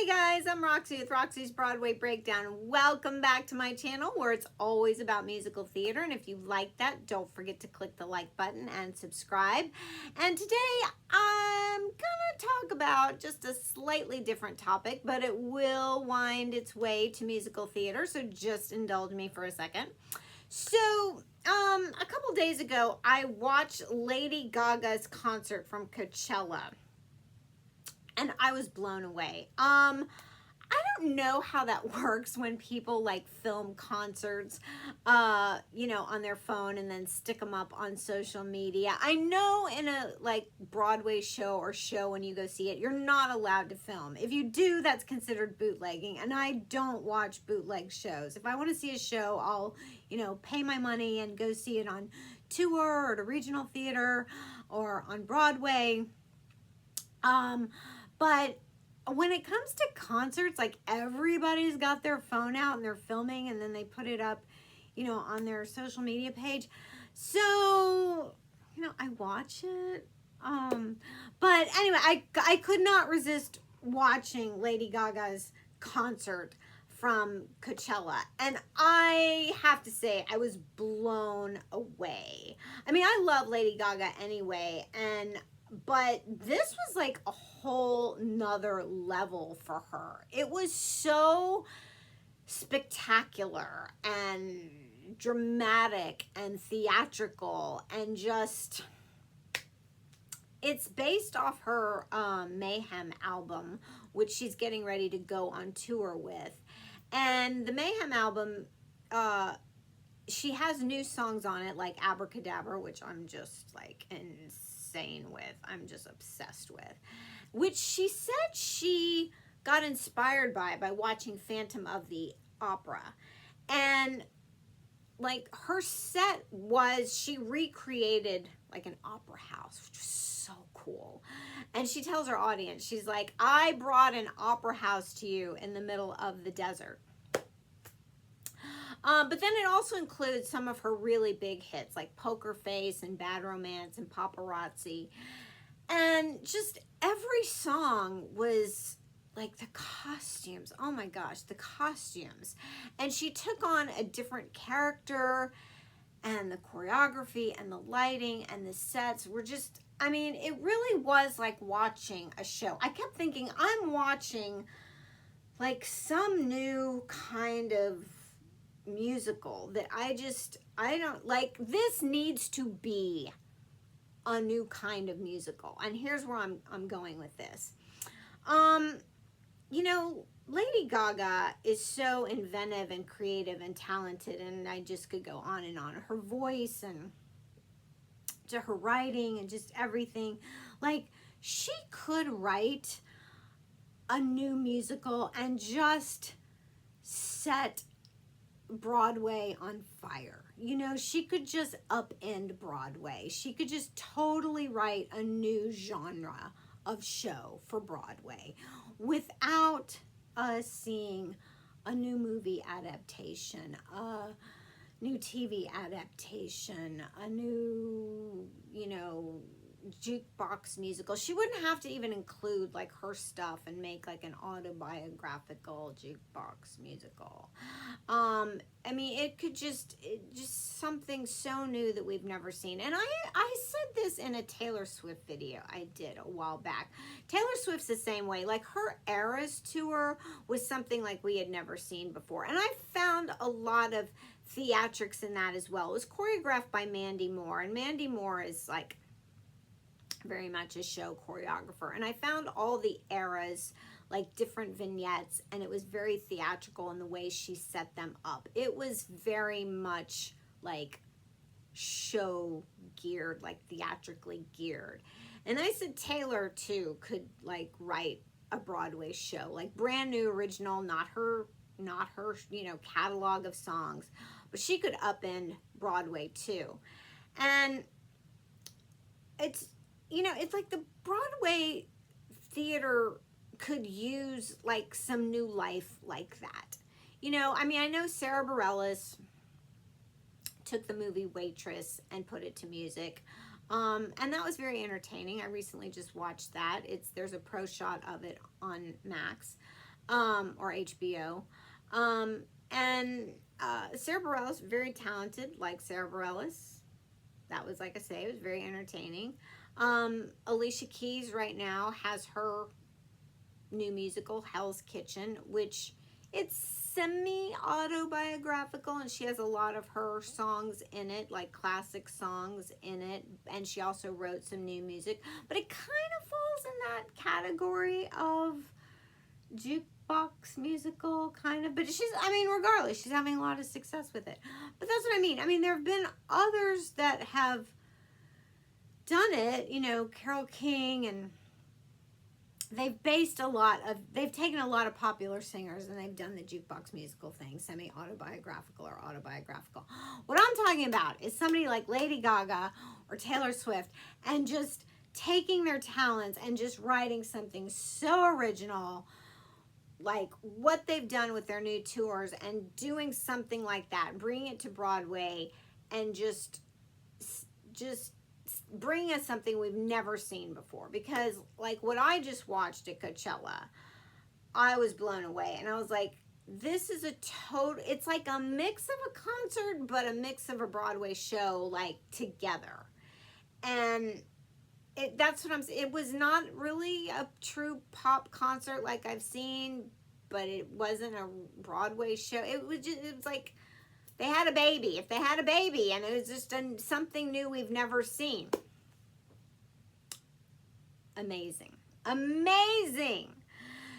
Hey guys, I'm Roxie with Roxie's Broadway Breakdown. Welcome back to my channel where it's always about musical theater. And if you like that, don't forget to click the like button and subscribe. And today I'm gonna talk about just a slightly different topic, but it will wind its way to musical theater. So just indulge me for a second. So a couple days ago, I watched Lady Gaga's concert from Coachella. And I was blown away. I don't know how that works when people like film concerts, you know, on their phone and then stick them up on social media. I know in a like Broadway show or show when you go see it, you're not allowed to film. If you do, that's considered bootlegging. And I don't watch bootleg shows. If I want to see a show, I'll, you know, pay my money and go see it on tour or at a regional theater or on Broadway. But when it comes to concerts, like everybody's got their phone out and they're filming and then they put it up, you know, on their social media page. So, you know, I watch it. But anyway, I could not resist watching Lady Gaga's concert from Coachella. And I have to say, I was blown away. I mean, I love Lady Gaga anyway, but this was like a whole nother level for her. It was so spectacular and dramatic and theatrical and just, it's based off her MAYHEM album, which she's getting ready to go on tour with. And the MAYHEM album, she has new songs on it like Abracadabra, which I'm just like insane with. I'm just obsessed with. Which she said she got inspired by watching Phantom of the Opera. And like her set was, she recreated like an opera house, which was so cool. And she tells her audience, she's like, I brought an opera house to you in the middle of the desert. But then it also includes some of her really big hits like Poker Face and Bad Romance and Paparazzi. And just every song was like the costumes. Oh my gosh, the costumes. And she took on a different character, and the choreography and the lighting and the sets were just, I mean, it really was like watching a show. I kept thinking, I'm watching like some new kind of musical that I don't like. This needs to be a new kind of musical. And here's where I'm going with this. You know, Lady Gaga is so inventive and creative and talented, and I just could go on and on. Her voice and to her writing and just everything. Like, she could write a new musical and just set Broadway on fire. You know, she could just upend Broadway. She could just totally write a new genre of show for Broadway without us seeing a new movie adaptation, a new TV adaptation, a new, you know, jukebox musical. She wouldn't have to even include like her stuff and make like an autobiographical jukebox musical. I mean, it just something so new that we've never seen. And I said this in a Taylor Swift video I did a while back. Taylor Swift's the same way. Like, her Eras tour was something like we had never seen before. And I found a lot of theatrics in that as well. It was choreographed by Mandy Moore, and Mandy Moore is like very much a show choreographer. And I found all the eras, like different vignettes, and it was very theatrical in the way she set them up. It was very much like show geared, like theatrically geared. And I said Taylor too could like write a Broadway show, like brand new original, not her, you know, catalog of songs, but she could upend Broadway too. And it's, you know, it's like the Broadway theater could use like some new life like that. You know, I mean, I know Sarah Bareilles took the movie Waitress and put it to music. And that was very entertaining. I recently just watched that. There's a pro shot of it on Max. or HBO. And Sarah Bareilles, very talented, like Sarah Bareilles. That was, like I say, it was very entertaining. Alicia Keys right now has her new musical, Hell's Kitchen, which it's semi-autobiographical, and she has a lot of her songs in it, like classic songs in it, and she also wrote some new music, but it kind of falls in that category of jukebox musical, kind of, but she's, I mean, regardless, she's having a lot of success with it. But that's what I mean. I mean, there have been others that have done it, you know, Carole King, and they've taken a lot of popular singers and they've done the jukebox musical thing, semi-autobiographical or autobiographical. What I'm talking about is somebody like Lady Gaga or Taylor Swift, and just taking their talents and just writing something so original, like what they've done with their new tours, and doing something like that, bringing it to Broadway, and just bring us something we've never seen before. Because like what I just watched at Coachella, I was blown away, and I was like, this is a total, it's like a mix of a concert but a mix of a Broadway show, like together. And that's what I'm saying. It was not really a true pop concert like I've seen, but it wasn't a Broadway show. It was like they had a baby. If they had a baby, and it was just something new we've never seen. Amazing. Amazing.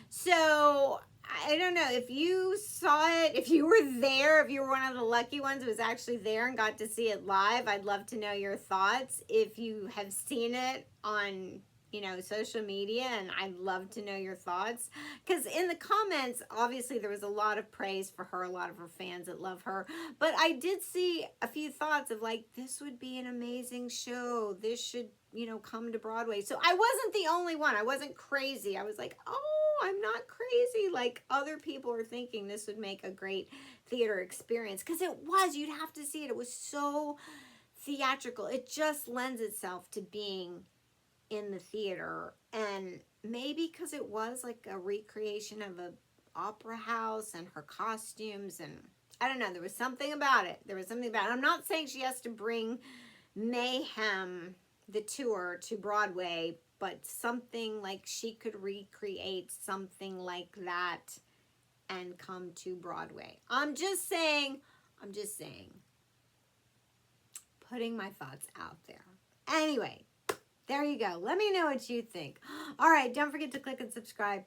So, I don't know if you saw it, if you were there, if you were one of the lucky ones who was actually there and got to see it live. I'd love to know your thoughts. If you have seen it on, you know, social media, and I'd love to know your thoughts. Because in the comments, obviously there was a lot of praise for her, a lot of her fans that love her. But I did see a few thoughts of like, this would be an amazing show. This should, you know, come to Broadway. So I wasn't the only one. I wasn't crazy. I was like, oh, I'm not crazy. Like other people are thinking this would make a great theater experience. Because it was. You'd have to see it. It was so theatrical. It just lends itself to being in the theater. And maybe because it was like a recreation of an opera house, and her costumes, and I don't know, there was something about it. I'm not saying she has to bring Mayhem, the tour, to Broadway, but something like she could recreate something like that and come to Broadway. I'm just saying, putting my thoughts out there. Anyway, there you go. Let me know what you think. All right, don't forget to click and subscribe,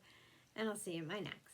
and I'll see you in my next.